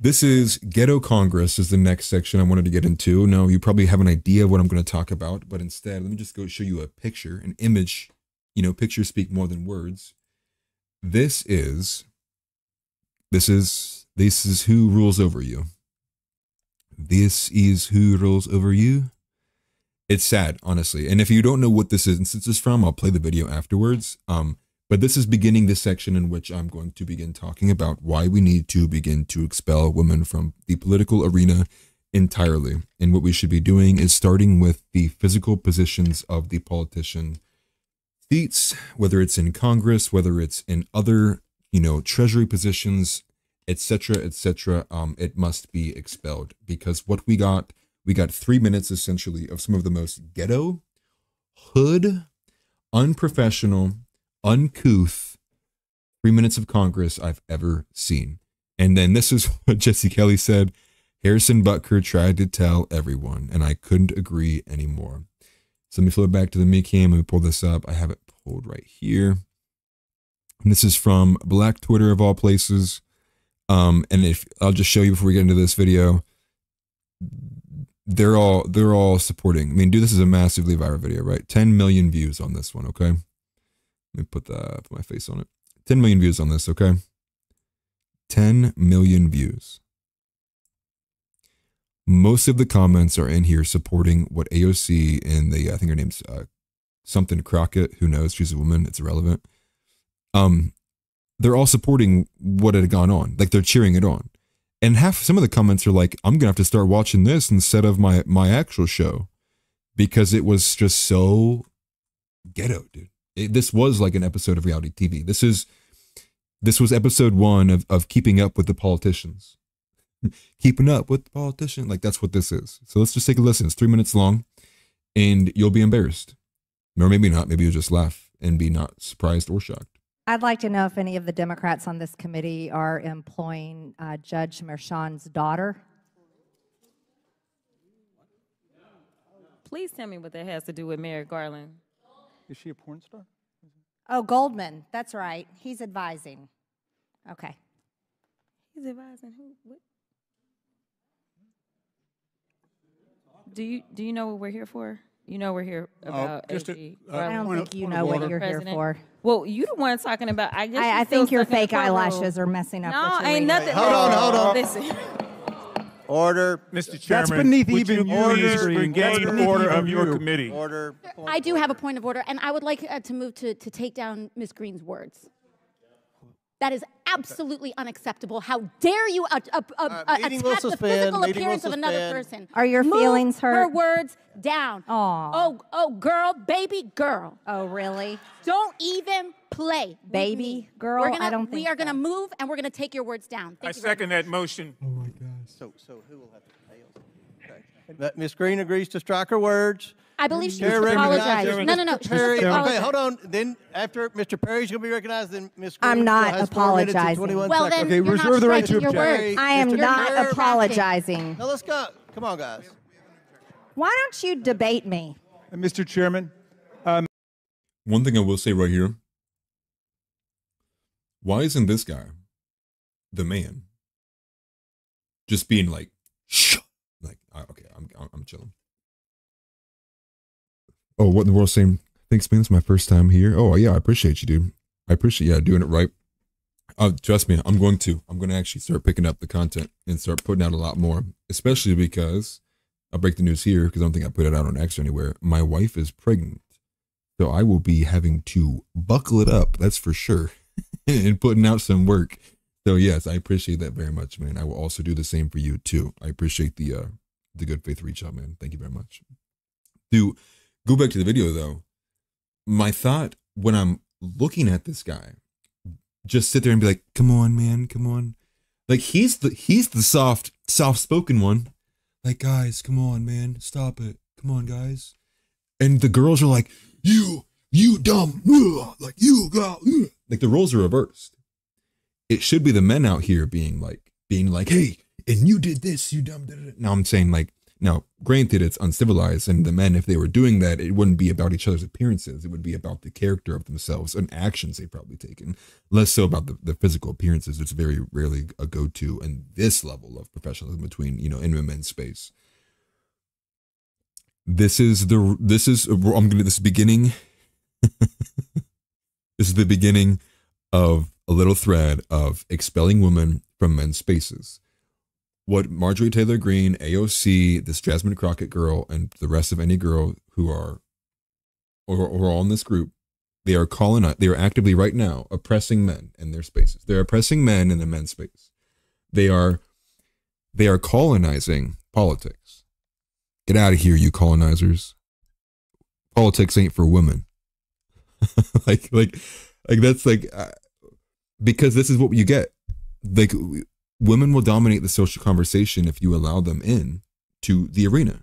This is Ghetto Congress is the next section I wanted to get into. Now, you probably have an idea of what I'm going to talk about, but instead, let me just go show you a picture, an image. You know, pictures speak more than words. This is who rules over you. This is who rules over you. It's sad, honestly. And if you don't know what this is from, I'll play the video afterwards. But this is beginning this section in which I'm going to begin talking about why we need to begin to expel women from the political arena entirely. And what we should be doing is starting with the physical positions of the politician seats, whether it's in Congress, whether it's in other, treasury positions, etc., etc. It must be expelled, because what we got 3 minutes essentially of some of the most ghetto, hood, unprofessional, uncouth 3 minutes of Congress I've ever seen. And then this is what Jesse Kelly said. Harrison Butker tried to tell everyone, and I couldn't agree anymore. So let me flip back to the me cam. Let me pull this up. I have it pulled right here. And this is from Black Twitter of all places. And if I'll just show you before we get into this video, they're all supporting. I mean, dude, this is a massively viral video, right? 10 million views on this one, okay? Let me put my face on it. 10 million views on this, okay? 10 million views. Most of the comments are in here supporting what AOC and I think her name's something Crockett, who knows, she's a woman, it's irrelevant. They're all supporting what had gone on. Like, they're cheering it on. And some of the comments are like, I'm gonna have to start watching this instead of my actual show, because it was just so ghetto, dude. This was like an episode of reality TV. This was episode 1 of keeping up with the politicians. Keeping up with the politician, like that's what this is. So let's just take a listen. It's 3 minutes long, and you'll be embarrassed, or maybe not. Maybe you'll just laugh and be not surprised or shocked. I'd like to know if any of the Democrats on this committee are employing Judge Merchan's daughter. Please tell me what that has to do with Merrick Garland. Is she a porn star? Oh, Goldman. That's right. He's advising. Okay. He's advising who? What? Do you know what we're here for? You know we're here about AG. I don't think you know what you're here for. Well, you the one talking about. I think your fake eyelashes are messing up. No, what you're ain't reading. nothing. Hold on. Listen. Order. Mr. Chairman, that's beneath even you regain order of your committee. Order. I do have a point of order, and I would like to move to take down Ms. Green's words. That is absolutely unacceptable. How dare you attack the physical appearance of another person? Are your feelings hurt? Her words down. Aww. Oh, girl, baby girl. Oh, really? Don't even play. Baby girl? I don't think we are going to move, and we're going to take your words down. I second that motion. Oh my gosh. So who will have to fail? Okay. Ms. Green agrees to strike her words. I believe she Chair needs to apologize. recognizes No. Mr. Perry. Okay, hold on. Then after Mr. Perry's going to be recognized, then Ms. Green I'm not has 4 minutes and apologizing. 21 Well, seconds. then Okay, you're reserve not the right to striking your object. words. I am Mr. not Perry. apologizing. Now let's go. Come on, guys. Why don't you debate me? Mr. Chairman. One thing I will say right here. Why isn't this guy, the man, just being like, shh, like, okay, I'm chilling. Oh, what in the world saying? Thanks, man. It's my first time here. Oh, yeah, I appreciate you, dude. I appreciate doing it right. Trust me, I'm going to actually start picking up the content and start putting out a lot more, especially because I'll break the news here because I don't think I put it out on X or anywhere. My wife is pregnant, so I will be having to buckle it up. That's for sure, and putting out some work. So yes, I appreciate that very much, man. I will also do the same for you too. I appreciate the good faith reach out, man. Thank you very much. To go back to the video though, my thought when I'm looking at this guy, just sit there and be like, come on, man, come on. Like he's the soft-spoken one. Like, guys, come on, man, stop it. Come on, guys. And the girls are like, you dumb, like you go. Like the roles are reversed. It should be the men out here being like, hey, and you did this, you dumb. Now I'm saying like, Now, granted, it's uncivilized, and the men, if they were doing that, it wouldn't be about each other's appearances. It would be about the character of themselves and actions they've probably taken, less so about the physical appearances. It's very rarely a go-to in this level of professionalism between, you know, in a men's space. This is beginning. This is the beginning of a little thread of expelling women from men's spaces. What Marjorie Taylor Greene, AOC, this Jasmine Crockett girl, and the rest of any girl who are all in this group, they are actively right now oppressing men in their spaces. They're oppressing men in the men's space. They are colonizing politics. Get out of here, you colonizers. Politics ain't for women. like that's like, because this is what you get. Like, women will dominate the social conversation if you allow them in to the arena.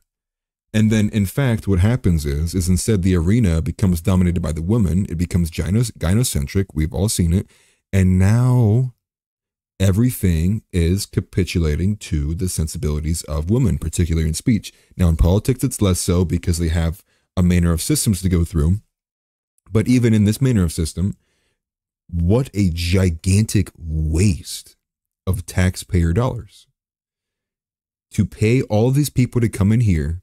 And then, in fact, what happens is instead the arena becomes dominated by the woman. It becomes gynocentric. We've all seen it. And now everything is capitulating to the sensibilities of women, particularly in speech. Now, in politics, it's less so because they have a manner of systems to go through. But even in this manner of system, what a gigantic waste of taxpayer dollars to pay all these people to come in here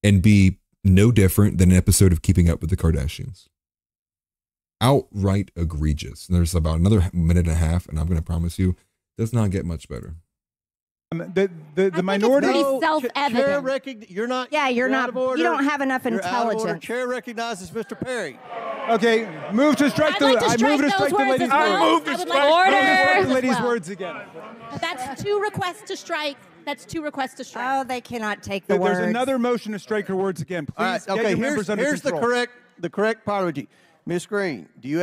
and be no different than an episode of Keeping Up with the Kardashians. Outright egregious. And there's about another minute and a half, and I'm going to promise you, does not get much better. The minority. It's pretty self-evident. You're not. Yeah, you're not. You don't have enough You're out of order. intelligence. Chair recognizes Mr. Perry. Okay, move to strike the. I move to strike the lady's words. Order. The lady's words again. That's 2 requests to strike. That's 2 requests to strike. Oh, they cannot take the words. There's another motion to strike her words again. Please All right, get your members under control. the correct apology. Ms. Greene, do you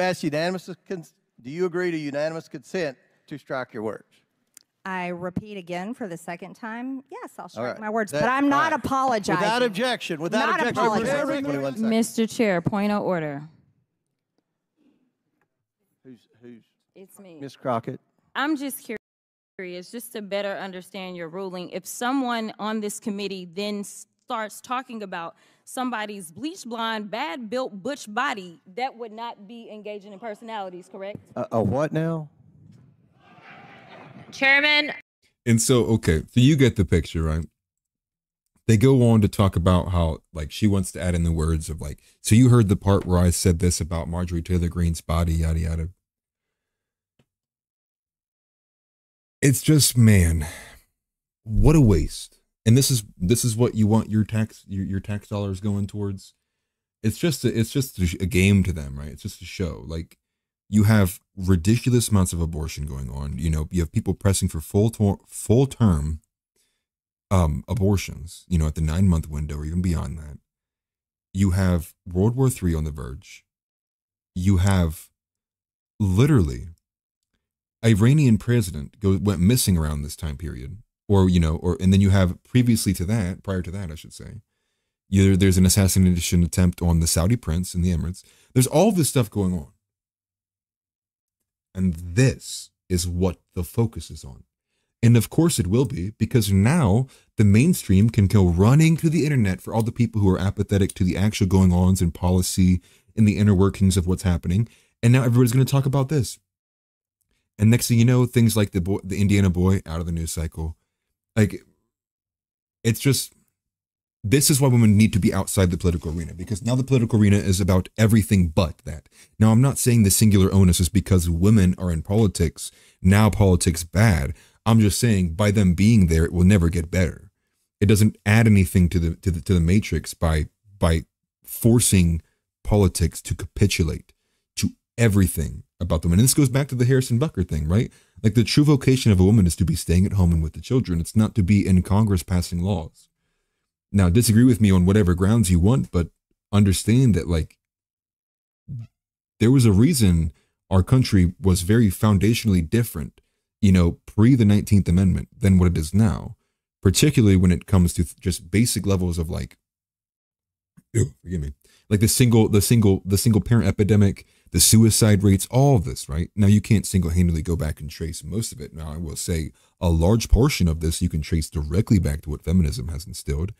agree to unanimous consent to strike your words? I repeat again for the second time. Yes, I'll strike right. my words, but I'm not apologizing. Without objection. Not apologizing. 21 seconds. Mr. Chair, point of order. Who's It's me. Ms. Crockett? I'm just curious, just to better understand your ruling. If someone on this committee then starts talking about somebody's bleach blonde, bad built butch body, that would not be engaging in personalities, correct? A what now? Chairman. And so, okay, so you get the picture, right? They go on to talk about how, like, she wants to add in the words of, like, so you heard the part where I said this about Marjorie Taylor Greene's body, yada, yada. It's just, man, what a waste. And this is what you want your tax dollars going towards. It's just a game to them, right? It's just a show. Like, you have ridiculous amounts of abortion going on. You know, you have people pressing for full term abortions, you know, at the 9-month window or even beyond that. You have World War III on the verge. You have literally Iranian president went missing around this time period, and then you have prior to that, I should say, there's an assassination attempt on the Saudi prince in the Emirates. There's all this stuff going on. And this is what the focus is on. And of course it will be, because now the mainstream can go running to the internet for all the people who are apathetic to the actual going-ons in policy and the inner workings of what's happening. And now everybody's going to talk about this. And next thing you know, things like the Indiana boy out of the news cycle. Like, it's just, this is why women need to be outside the political arena, because now the political arena is about everything but that. Now, I'm not saying the singular onus is because women are in politics, now politics bad. I'm just saying by them being there, it will never get better. It doesn't add anything to the matrix by forcing politics to capitulate to everything about them. And this goes back to the Harrison Bucker thing, right? Like, the true vocation of a woman is to be staying at home and with the children. It's not to be in Congress passing laws. Now, disagree with me on whatever grounds you want, but understand that, like, there was a reason our country was very foundationally different, you know, pre the 19th Amendment than what it is now, particularly when it comes to just basic levels of, like, forgive me, like the single parent epidemic, the suicide rates, all of this, right? Now, you can't single-handedly go back and trace most of it. Now, I will say a large portion of this you can trace directly back to what feminism has instilled.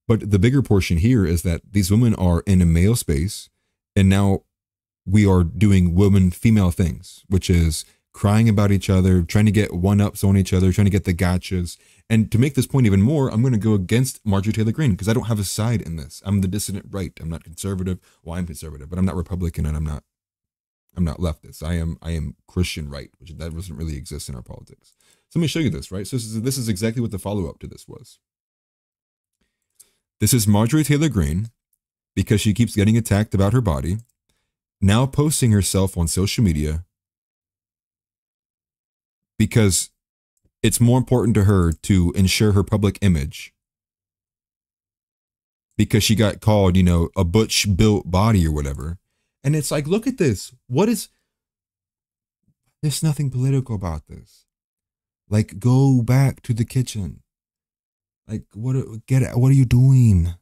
But the bigger portion here is that these women are in a male space, and now we are doing women-female things, which is crying about each other, trying to get one-ups on each other, trying to get the gotchas. And to make this point even more, I'm going to go against Marjorie Taylor Greene because I don't have a side in this. I'm the dissident right. I'm not conservative. Well, I'm conservative, but I'm not Republican, and I'm not leftist. I am Christian right, which that doesn't really exist in our politics. So let me show you this, right? So this is exactly what the follow-up to this was. This is Marjorie Taylor Greene, because she keeps getting attacked about her body, now posting herself on social media because it's more important to her to ensure her public image because she got called, a butch built body or whatever. And it's like, look at this. There's nothing political about this. Like, go back to the kitchen. Like, what are you doing?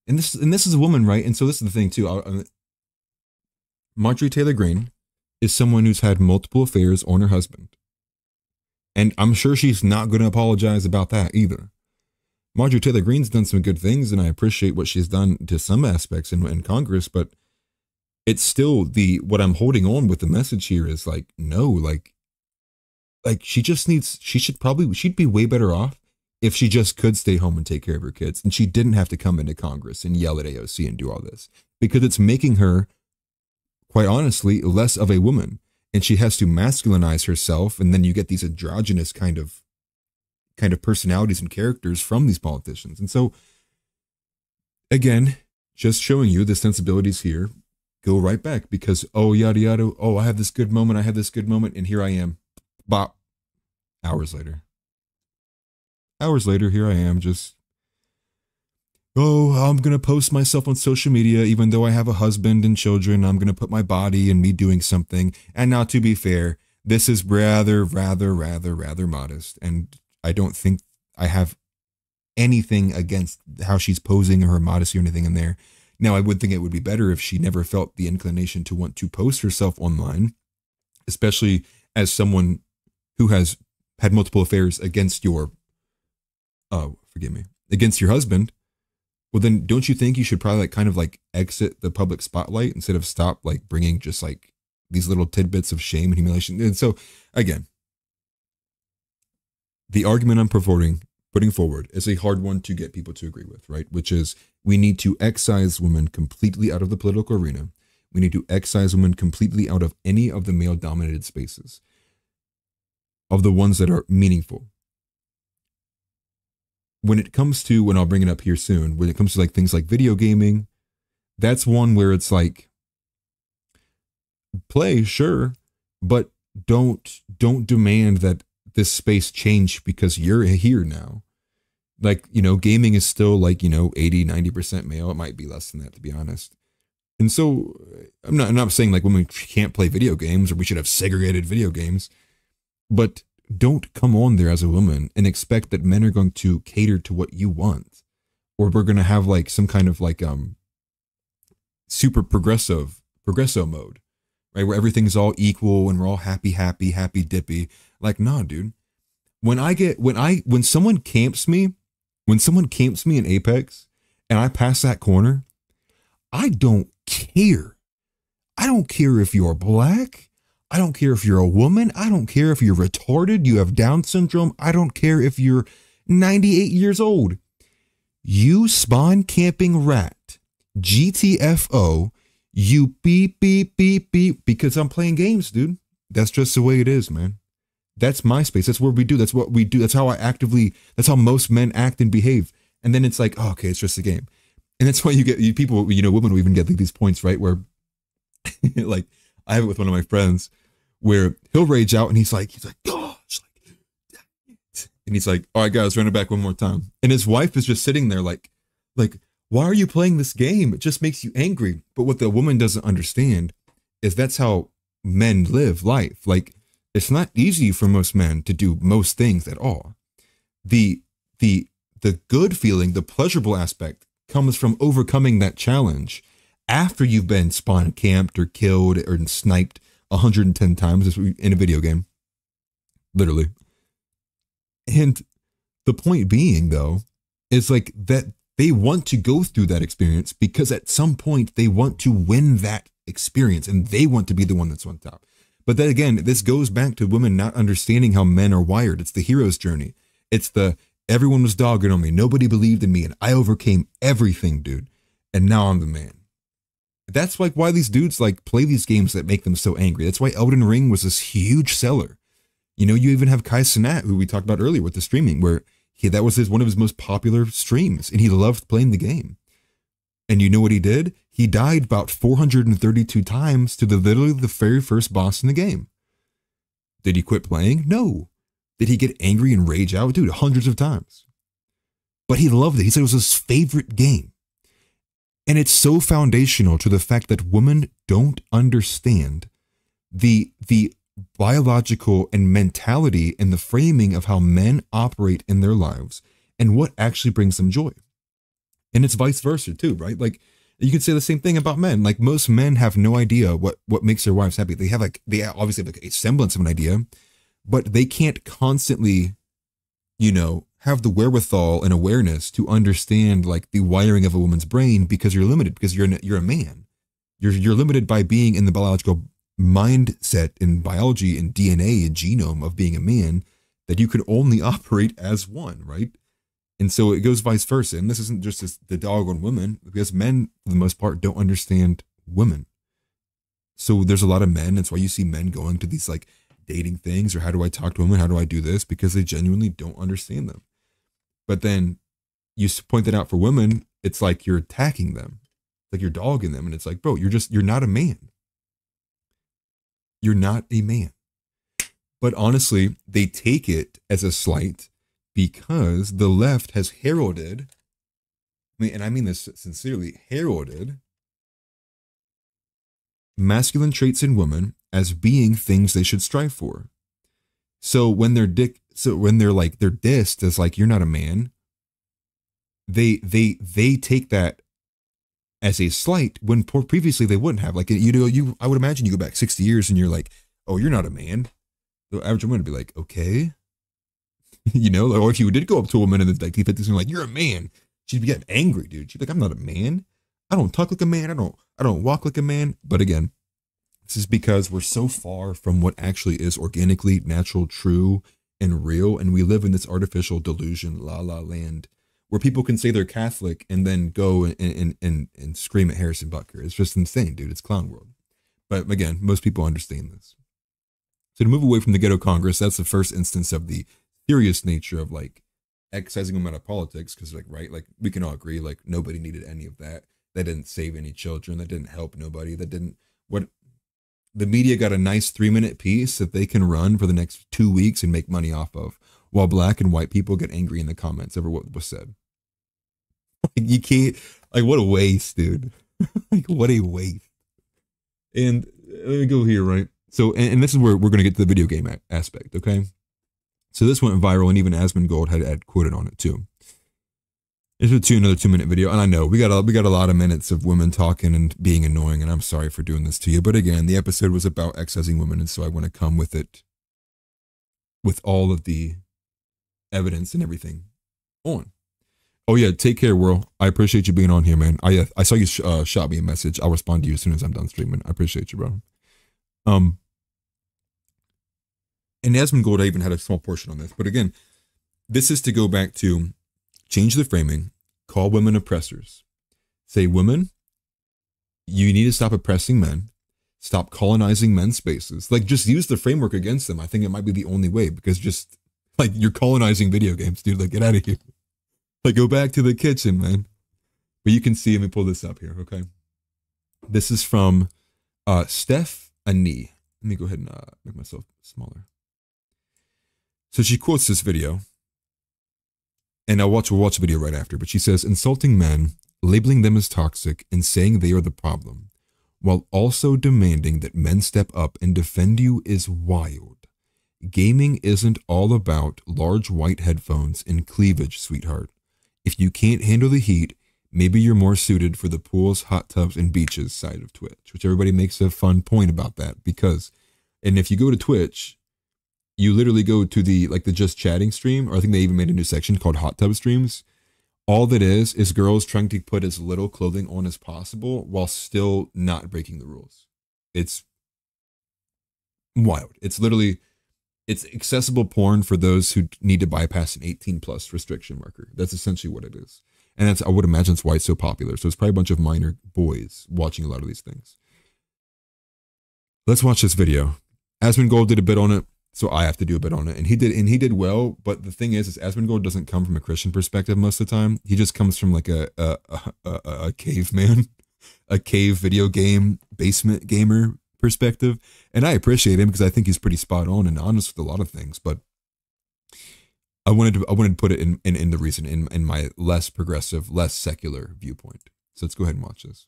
And this is a woman, right? And so this is the thing too. Marjorie Taylor Greene is someone who's had multiple affairs on her husband. And I'm sure she's not going to apologize about that either. Marjorie Taylor Greene's done some good things, and I appreciate what she's done to some aspects in Congress, but it's still what I'm holding on with the message here is like, no, like she'd be way better off if she just could stay home and take care of her kids. And she didn't have to come into Congress and yell at AOC and do all this, because it's making her, quite honestly, less of a woman. And she has to masculinize herself. And then you get these androgynous kind of personalities and characters from these politicians. And so, again, just showing you the sensibilities here go right back because, oh, yada, yada. Oh, I had this good moment. And here I am. Bop. Hours later, here I am just, I'm going to post myself on social media, even though I have a husband and children. I'm going to put my body and me doing something. And now, to be fair, this is rather modest. And I don't think I have anything against how she's posing or her modesty or anything in there. Now, I would think it would be better if she never felt the inclination to want to post herself online, especially as someone who has had multiple affairs against your husband. Well, then don't you think you should probably exit the public spotlight instead of stop bringing just these little tidbits of shame and humiliation? And so again, the argument I'm putting forward is a hard one to get people to agree with, right? Which is we need to excise women completely out of the political arena. We need to excise women completely out of any of the male dominated spaces, of the ones that are meaningful. When it comes to, and I'll bring it up here soon, when it comes to things like video gaming, that's one where it's play, sure, but don't demand that this space change because you're here now. Gaming is still 80-90% male. It might be less than that, to be honest. And so I'm not saying women can't play video games or we should have segregated video games, but don't come on there as a woman and expect that men are going to cater to what you want, or we're going to have some kind of super progresso mode, right? Where everything's all equal and we're all happy dippy. Nah, dude. When someone camps me in Apex and I pass that corner, I don't care. I don't care if you're black. I don't care if you're a woman. I don't care if you're retarded, you have Down syndrome. I don't care if you're 98 years old. You spawn camping rat, GTFO, you beep, because I'm playing games, dude. That's just the way it is, man. That's my space. That's where we do. That's what we do. That's how most men act and behave. And then it's okay, it's just a game. And that's why you get people, women will even get these points, right? Where I have it with one of my friends where he'll rage out and he's like, gosh, and he's like, all right, guys, run it back one more time. And his wife is just sitting there like, why are you playing this game? It just makes you angry. But what the woman doesn't understand is that's how men live life. It's not easy for most men to do most things at all. The good feeling, the pleasurable aspect comes from overcoming that challenge after you've been spawn camped or killed or sniped 110 times in a video game. Literally. And the point being, though, is like that they want to go through that experience because at some point they want to win that experience and they want to be the one that's on top. But then again, this goes back to women not understanding how men are wired. It's the hero's journey. It's the everyone was dogging on me. Nobody believed in me and I overcame everything, dude. And now I'm the man. That's like why these dudes like play these games that make them so angry. That's why Elden Ring was this huge seller. You know, you even have Kai Cenat, who we talked about earlier with the streaming, where that was one of his most popular streams, and he loved playing the game. And you know what he did? He died about 432 times to literally the very first boss in the game. Did he quit playing? No. Did he get angry and rage out? Dude, hundreds of times. But he loved it. He said it was his favorite game. And it's so foundational to the fact that women don't understand the biological and mentality and the framing of how men operate in their lives and what actually brings them joy. And it's vice versa too, right? Like you could say the same thing about men. Like most men have no idea what makes their wives happy. They obviously have like a semblance of an idea, but they can't constantly, you know, have the wherewithal and awareness to understand like the wiring of a woman's brain because you're limited, because you're a man. You're limited by being in the biological mindset and biology and DNA and genome of being a man, that you can only operate as one, right? And so it goes vice versa. And this isn't just the dog on women, because men, for the most part, don't understand women. So there's a lot of men. That's why you see men going to these like dating things, or how do I talk to women? How do I do this? Because they genuinely don't understand them. But then you point that out for women, it's like you're attacking them, like you're dogging them. And it's like, bro, you're not a man. You're not a man. But honestly, they take it as a slight because the left has heralded, and I mean this sincerely, heralded masculine traits in women as being things they should strive for. So when they're dissed as like, you're not a man, they take that as a slight when previously they wouldn't have. Like, you know, I would imagine you go back 60 years and you're like, oh, you're not a man. The average woman would be like, okay. You know, or if you did go up to a woman in the like, and like, you're a man, she'd be getting angry, dude. She'd be like, I'm not a man. I don't talk like a man. I don't walk like a man. But again, this is because we're so far from what actually is organically natural, true, and real. And we live in this artificial delusion, la la land, where people can say they're Catholic and then go and scream at Harrison Butker. It's just insane, dude. It's clown world. But again, most people understand this. So to move away from the ghetto Congress, that's the first instance of the serious nature of like excising them out of politics. Because like, right, like we can all agree, like nobody needed any of that. That didn't save any children. That didn't help nobody. The media got a nice 3-minute piece that they can run for the next 2 weeks and make money off of, while black and white people get angry in the comments over what was said. Like you can't, like what a waste, dude. Like what a waste. And let me go here, right? So, and this is where we're going to get to the video game aspect, okay? So this went viral, and even Asmongold had quoted on it too. It's another 2-minute video, and I know we got a lot of minutes of women talking and being annoying, and I'm sorry for doing this to you. But again, the episode was about excising women, and so I want to come with it with all of the evidence and everything on. Oh yeah, take care, world. I appreciate you being on here, man. I saw you shot me a message. I'll respond to you as soon as I'm done streaming. I appreciate you, bro. And Asmongold, I even had a small portion on this, but again, this is to go back to change the framing, call women oppressors. Say, women, you need to stop oppressing men, stop colonizing men's spaces. Like, just use the framework against them. I think it might be the only way, because just, like, you're colonizing video games, dude. Like, get out of here. Like, go back to the kitchen, man. But you can see, let me pull this up here, okay? This is from Steph Ani. Let me go ahead and make myself smaller. So she quotes this video, and we'll watch the video right after, but she says, insulting men, labeling them as toxic, and saying they are the problem, while also demanding that men step up and defend you is wild. Gaming isn't all about large white headphones and cleavage, sweetheart. If you can't handle the heat, maybe you're more suited for the pools, hot tubs, and beaches side of Twitch, which everybody makes a fun point about that because, and if you go to Twitch, you literally go to the just chatting stream, or I think they even made a new section called hot tub streams. All that is girls trying to put as little clothing on as possible while still not breaking the rules. It's wild. It's literally, it's accessible porn for those who need to bypass an 18+ restriction marker. That's essentially what it is. And that's, I would imagine that's why it's so popular. So it's probably a bunch of minor boys watching a lot of these things. Let's watch this video. Asmongold did a bit on it, so I have to do a bit on it. And he did well, but the thing is Asmongold doesn't come from a Christian perspective most of the time. He just comes from like a caveman, a cave video game, basement gamer perspective. And I appreciate him because I think he's pretty spot on and honest with a lot of things, but I wanted to put it in the reason, in my less progressive, less secular viewpoint. So let's go ahead and watch this.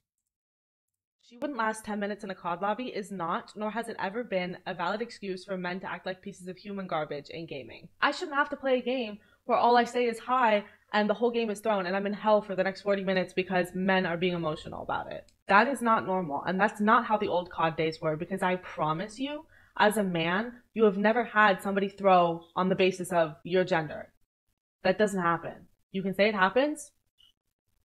She wouldn't last 10 minutes in a COD lobby is not, nor has it ever been, a valid excuse for men to act like pieces of human garbage in gaming. I shouldn't have to play a game where all I say is hi and the whole game is thrown and I'm in hell for the next 40 minutes because men are being emotional about it. That is not normal, and that's not how the old COD days were, because I promise you, as a man, you have never had somebody throw on the basis of your gender. That doesn't happen. You can say it happens.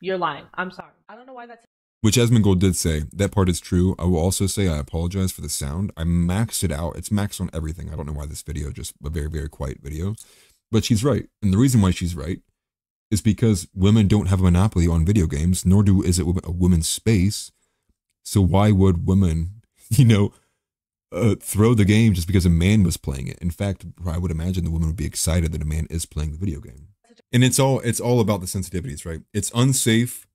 You're lying. I'm sorry. I don't know why that's... Which Asmongold did say. That part is true. I will also say I apologize for the sound. I maxed it out. It's maxed on everything. I don't know why this video, just a very, very quiet video. But she's right. And the reason why she's right is because women don't have a monopoly on video games, nor is it a women's space. So why would women, throw the game just because a man was playing it? In fact, I would imagine the woman would be excited that a man is playing the video game. And it's all about the sensitivities, right? It's unsafe.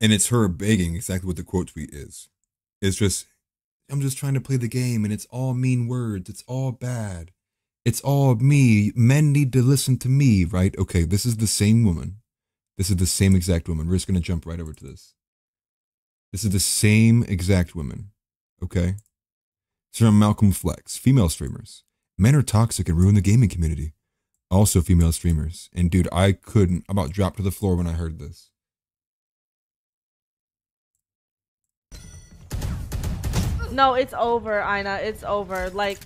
And it's her begging exactly what the quote tweet is. It's just, I'm just trying to play the game and it's all mean words. It's all bad. It's all me. Men need to listen to me, right? Okay, this is the same woman. This is the same exact woman. We're just going to jump right over to this. This is the same exact woman, okay? It's from Malcolm Flex. Female streamers. Men are toxic and ruin the gaming community. Also female streamers. And dude, I about dropped to the floor when I heard this. No, it's over, Ina. It's over. Like,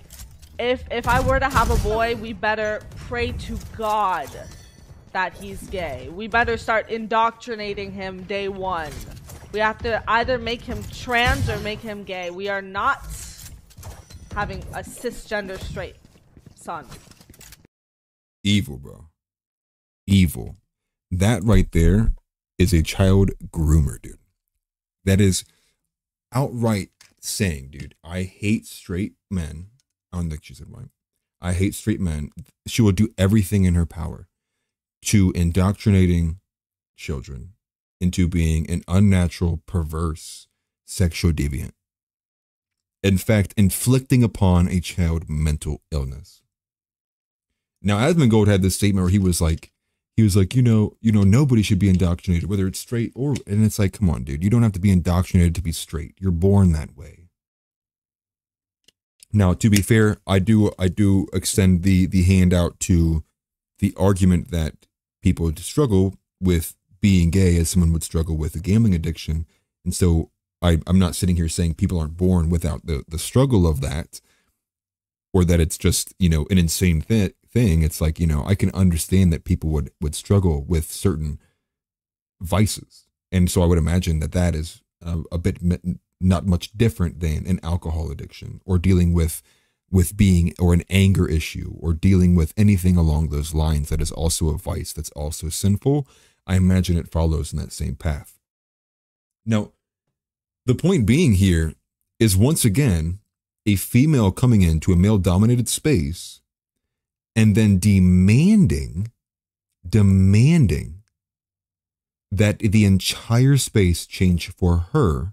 if I were to have a boy, we better pray to God that he's gay. We better start indoctrinating him day one. We have to either make him trans or make him gay. We are not having a cisgender straight son. Evil, bro. Evil. That right there is a child groomer, dude. That is outright saying, dude, I hate straight men. I don't think she said why. I hate straight men. She will do everything in her power to indoctrinating children into being an unnatural, perverse, sexual deviant. In fact, inflicting upon a child mental illness. Now, Asmongold had this statement where he was like, nobody should be indoctrinated, whether it's straight or, and it's like, come on, dude, you don't have to be indoctrinated to be straight. You're born that way. Now, to be fair, I do extend the hand out to the argument that people struggle with being gay as someone would struggle with a gambling addiction. And so I'm not sitting here saying people aren't born without the struggle of that, or that it's just, an insane thing. It's like, I can understand that people would struggle with certain vices. And so I would imagine that is a bit not much different than an alcohol addiction, or dealing with being, or an anger issue, or dealing with anything along those lines that is also a vice, that's also sinful. I imagine it follows in that same path. Now, the point being here is, once again, a female coming into a male-dominated space and then demanding that the entire space change for her,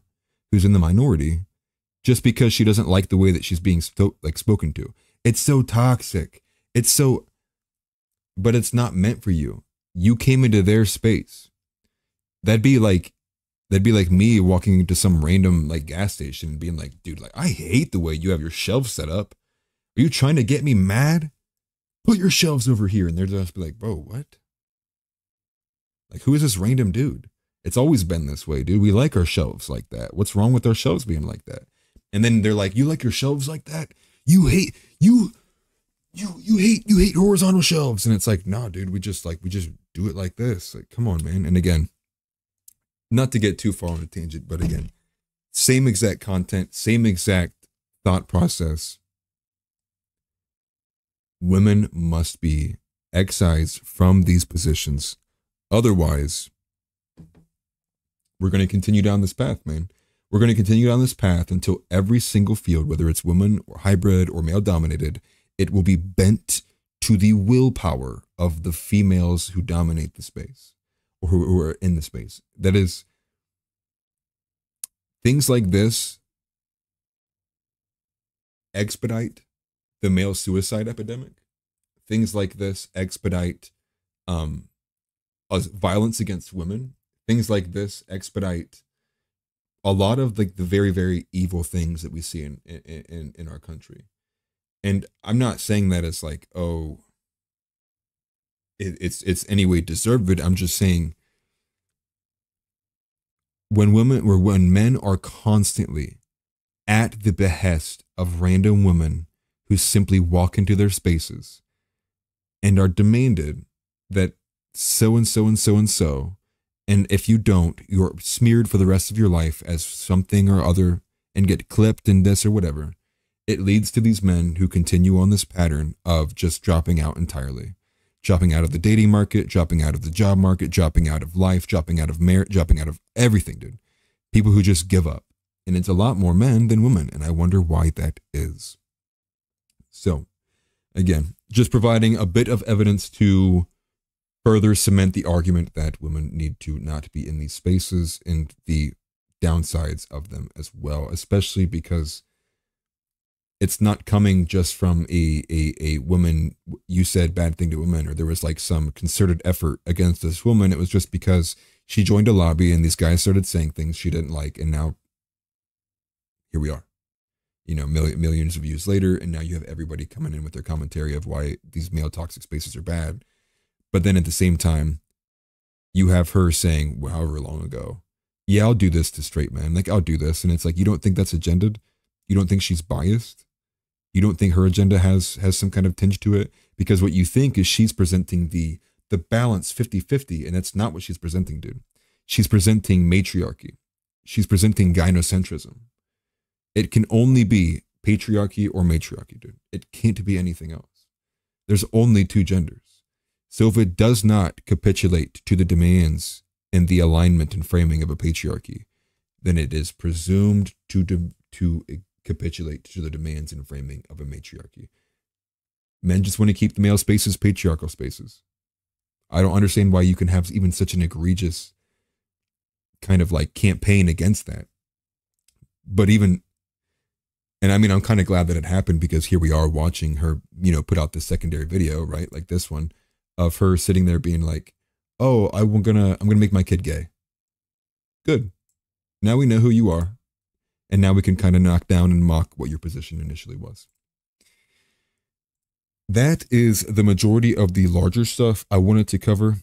who's in the minority, just because she doesn't like the way that she's being spoken to. It's so toxic. But it's not meant for you. You came into their space. That'd be like me walking into some random gas station and being like, dude, I hate the way you have your shelves set up. Are you trying to get me mad? Put your shelves over here. And they're just be like, bro, what? Like, who is this random dude? It's always been this way, dude. We like our shelves like that. What's wrong with our shelves being like that? And then they're like, you like your shelves like that? You hate horizontal shelves. And it's like, nah, dude, we just do it like this. Like, come on, man. And again, not to get too far on a tangent, but again, same exact content, same exact thought process. Women must be excised from these positions. Otherwise, we're going to continue down this path, man. We're going to continue down this path until every single field, whether it's women or hybrid or male dominated, it will be bent to the willpower of the females who dominate the space or who are in the space. That is, things like this expedite the male suicide epidemic. Things like this expedite violence against women. Things like this expedite a lot of like the very, very evil things that we see in our country. And I'm not saying that it's like, oh, it's any way deserved. I'm just saying when men are constantly at the behest of random women who simply walk into their spaces and are demanded that so and so and so and so, and if you don't, you're smeared for the rest of your life as something or other and get clipped and this or whatever. It leads to these men who continue on this pattern of just dropping out entirely. Dropping out of the dating market, dropping out of the job market, dropping out of life, dropping out of marriage, dropping out of everything, dude. People who just give up. And it's a lot more men than women. And I wonder why that is. So, again, just providing a bit of evidence to further cement the argument that women need to not be in these spaces and the downsides of them as well, especially because it's not coming just from a woman, you said bad thing to women, or there was like some concerted effort against this woman. It was just because she joined a lobby and these guys started saying things she didn't like. And now here we are, you know, millions of views later. And now you have everybody coming in with their commentary of why these male toxic spaces are bad. But then at the same time, you have her saying, well, however long ago, yeah, I'll do this to straight men. Like, I'll do this. And it's like, you don't think that's agendaed? You don't think she's biased? You don't think her agenda has some kind of tinge to it? Because what you think is she's presenting the balance 50-50, and that's not what she's presenting, dude. She's presenting matriarchy. She's presenting gynocentrism. It can only be patriarchy or matriarchy, dude. It can't be anything else. There's only two genders. So if it does not capitulate to the demands and the alignment and framing of a patriarchy, then it is presumed to capitulate to the demands and framing of a matriarchy. Men just want to keep the male spaces patriarchal spaces. I don't understand why you can have even such an egregious kind of like campaign against that. But even, and I mean, I'm kind of glad that it happened because here we are watching her, you know, put out this secondary video, right? Like this one of her sitting there being like, oh, I'm gonna make my kid gay. Good. Now we know who you are. And now we can kind of knock down and mock what your position initially was. That is the majority of the larger stuff I wanted to cover.